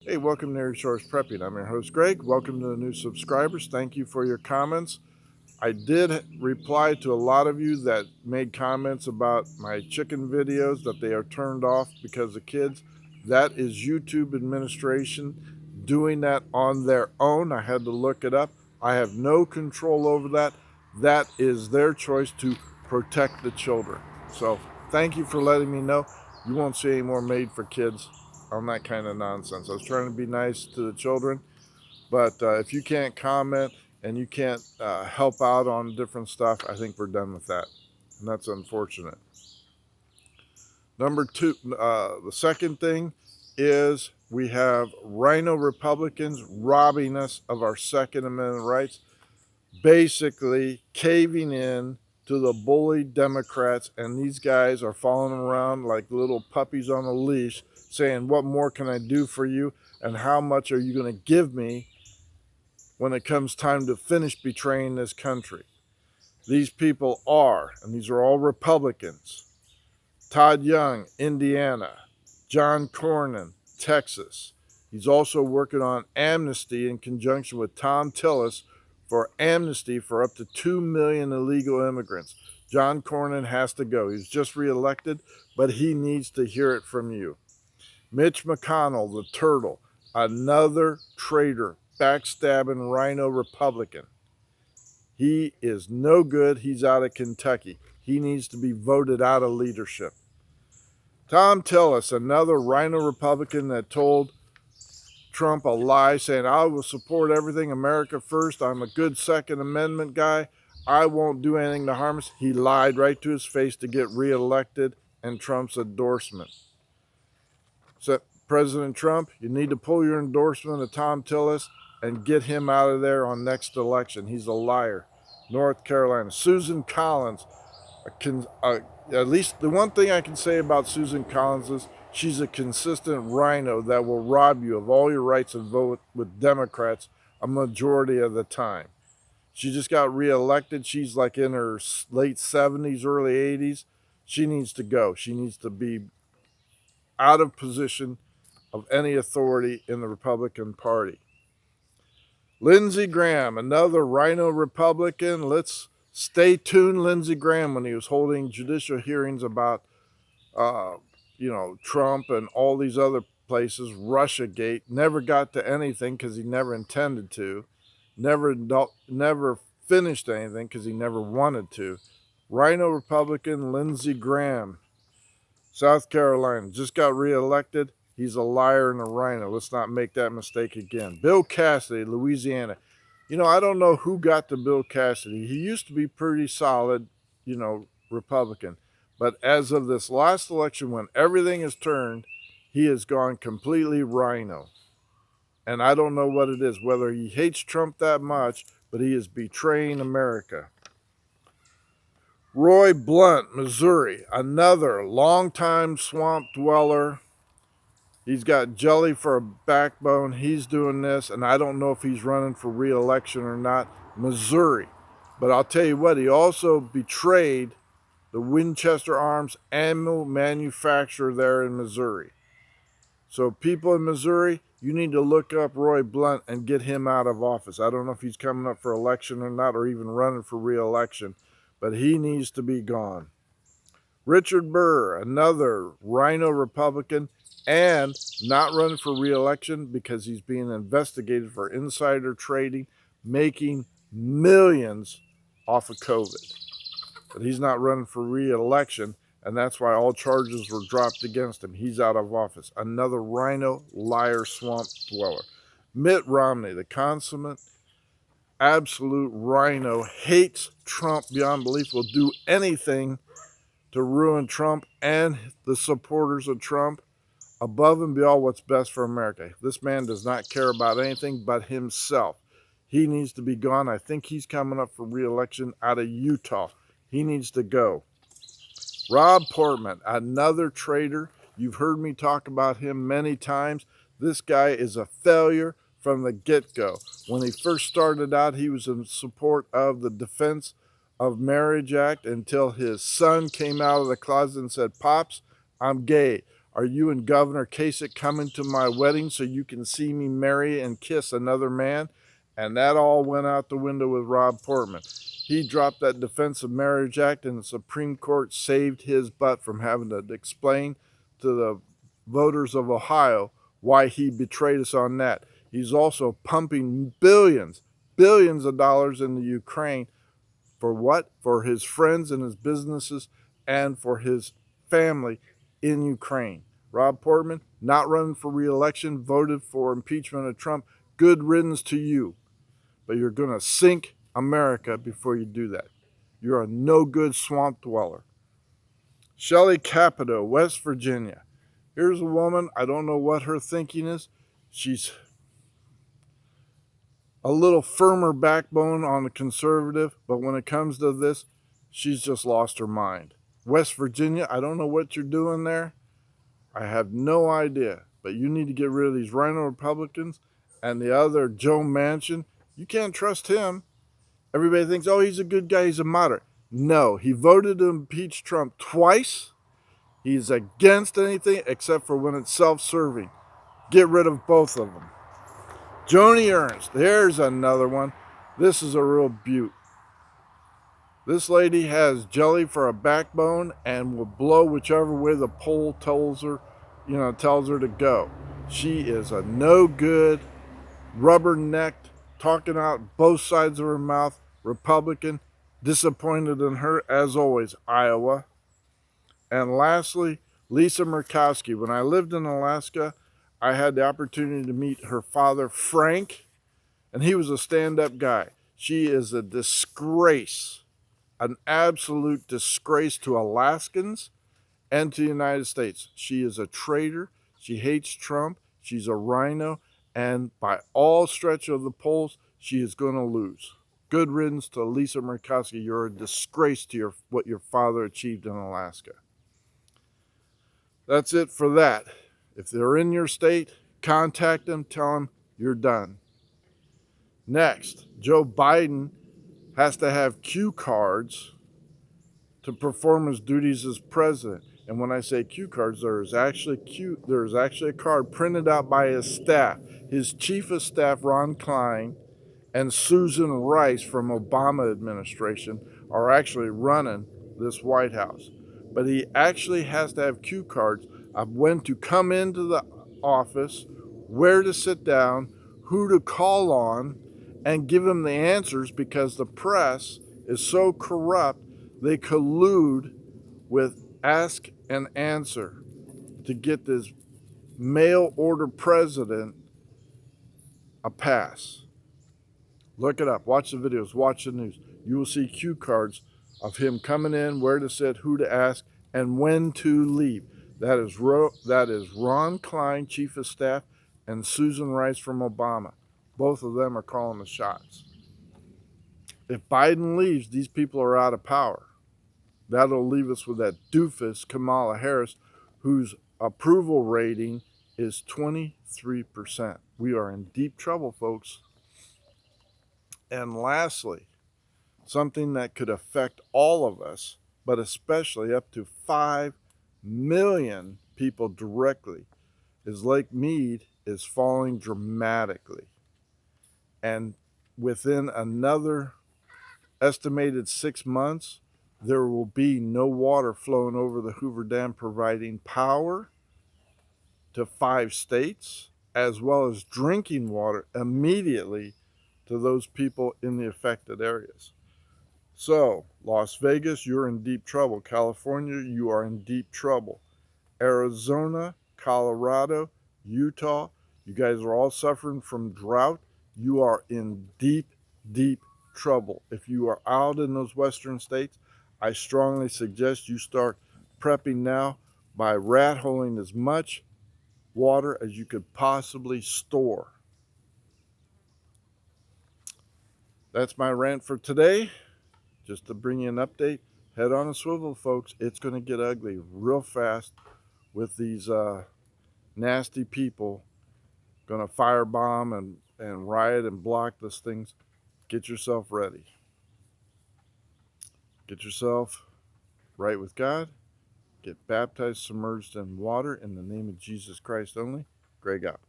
Hey, welcome to Resource Prepping. I'm your host, Greg. Welcome to the new subscribers. Thank you for your comments. I did reply to a lot of you that made comments about my chicken videos that they are turned off because of kids. That is YouTube administration doing that on their own. I had to look it up. I have no control over that. That is their choice to protect the children. So thank you for letting me know. You won't see any more made for kids on that kind of nonsense. I was trying to be nice to the children, but if you can't comment and you can't help out on different stuff, I think we're done with that, and that's unfortunate. Number two, the second thing is we have Rhino Republicans robbing us of our Second Amendment rights, basically caving in to the bullied Democrats, and these guys are following around like little puppies on a leash saying, what more can I do for you, and how much are you going to give me when it comes time to finish betraying this country. These people are, and these are all Republicans, Todd Young, Indiana, John Cornyn, Texas. He's also working on amnesty in conjunction with Tom Tillis for amnesty for up to 2 million illegal immigrants. John Cornyn has to go. He's just reelected, but he needs to hear it from you. Mitch McConnell, the turtle, another traitor, backstabbing Rhino Republican. He is no good. He's out of Kentucky. He needs to be voted out of leadership. Tom Tillis, another Rhino Republican that told Trump a lie, saying, I will support everything America first. I'm a good Second Amendment guy. I won't do anything to harm us. He lied right to his face to get reelected and Trump's endorsement. So, President Trump, you need to pull your endorsement of Tom Tillis and get him out of there on next election. He's a liar. North Carolina. Susan Collins, at least the one thing I can say about Susan Collins is she's a consistent rhino that will rob you of all your rights and vote with Democrats a majority of the time. She just got reelected. She's like in her late 70s, early 80s. She needs to go. She needs to be out of position of any authority in the Republican Party. Lindsey Graham, another Rhino Republican. Let's stay tuned. Lindsey Graham, when he was holding judicial hearings about, Trump and all these other places, Russiagate, never got to anything because he never intended to. Never finished anything because he never wanted to. Rhino Republican Lindsey Graham, South Carolina, just got reelected. He's a liar and a rhino. Let's not make that mistake again. Bill Cassidy, Louisiana. I don't know who got to Bill Cassidy. He used to be pretty solid, Republican. But as of this last election, when everything is turned, he has gone completely rhino. And I don't know what it is, whether he hates Trump that much, but he is betraying America. Roy Blunt, Missouri, another longtime swamp dweller. He's got jelly for a backbone. He's doing this, and I don't know if he's running for re-election or not. Missouri. But I'll tell you what, he also betrayed the Winchester Arms ammo manufacturer there in Missouri. So people in Missouri, you need to look up Roy Blunt and get him out of office. I don't know if he's coming up for election or not, or even running for re-election, but he needs to be gone. Richard Burr, another Rhino Republican, and not running for re-election because he's being investigated for insider trading, making millions off of COVID. But he's not running for re-election, and that's why all charges were dropped against him. He's out of office. Another rhino, liar, swamp dweller. Mitt Romney, the consummate, absolute rhino, hates Trump beyond belief, will do anything to ruin Trump and the supporters of Trump, above and beyond what's best for America. This man does not care about anything but himself. He needs to be gone. I think he's coming up for re-election out of Utah. He needs to go. Rob Portman, another traitor. You've heard me talk about him many times. This guy is a failure from the get-go. When he first started out, he was in support of the Defense of Marriage Act until his son came out of the closet and said, Pops, I'm gay. Are you and Governor Kasich coming to my wedding so you can see me marry and kiss another man? And that all went out the window with Rob Portman. He dropped that Defense of Marriage Act, and the Supreme Court saved his butt from having to explain to the voters of Ohio why he betrayed us on that. He's also pumping billions of dollars into Ukraine. For what? For his friends and his businesses and for his family in Ukraine. Rob Portman, not running for re-election, voted for impeachment of Trump. Good riddance to you. But you're going to sink America before you do that. You're a no-good swamp dweller. Shelley Capito, West Virginia. Here's a woman, I don't know what her thinking is. She's a little firmer backbone on the conservative, but when it comes to this, she's just lost her mind. West Virginia, I don't know what you're doing there. I have no idea, but you need to get rid of these Rhino Republicans and the other Joe Manchin. You can't trust him. Everybody thinks, oh, he's a good guy, he's a moderate. No, he voted to impeach Trump twice. He's against anything except for when it's self-serving. Get rid of both of them. Joni Ernst, there's another one. This is a real beaut. This lady has jelly for a backbone and will blow whichever way the poll tells her to go. She is a no good, rubber-necked, talking out both sides of her mouth, Republican. Disappointed in her, as always, Iowa. And lastly, Lisa Murkowski. When I lived in Alaska, I had the opportunity to meet her father, Frank, and he was a stand-up guy. She is a disgrace, an absolute disgrace to Alaskans and to the United States. She is a traitor. She hates Trump. She's a rhino. And by all stretch of the polls, she is going to lose. Good riddance to Lisa Murkowski. You're a disgrace to what your father achieved in Alaska. That's it for that. If they're in your state, contact them, tell them you're done. Next, Joe Biden has to have cue cards to perform his duties as president. And when I say cue cards, there's actually a card printed out by his staff. His chief of staff, Ron Klein, and Susan Rice from Obama administration are actually running this White House. But he actually has to have cue cards of when to come into the office, where to sit down, who to call on, and give him the answers, because the press is so corrupt they collude with Ask and Answer to get this mail order president a pass. Look it up. Watch the videos. Watch the news. You will see cue cards of him coming in, where to sit, who to ask, and when to leave. That is Ron Klein, Chief of Staff, and Susan Rice from Obama. Both of them are calling the shots. If Biden leaves, these people are out of power. That'll leave us with that doofus Kamala Harris, whose approval rating is 23%. We are in deep trouble, folks. And lastly, something that could affect all of us, but especially up to 5 million people directly, is Lake Mead is falling dramatically. And within another estimated 6 months, there will be no water flowing over the Hoover Dam, providing power to 5 states, as well as drinking water immediately to those people in the affected areas. So, Las Vegas, you're in deep trouble. California, you are in deep trouble. Arizona, Colorado, Utah, you guys are all suffering from drought. You are in deep, deep trouble. If you are out in those western states, I strongly suggest you start prepping now by rat holing as much water as you could possibly store. That's my rant for today. Just to bring you an update, head on a swivel, folks. It's going to get ugly real fast with these nasty people going to firebomb and riot and block these things. Get yourself ready. Get yourself right with God Get baptized, submerged in water in the name of Jesus Christ only. Greg out.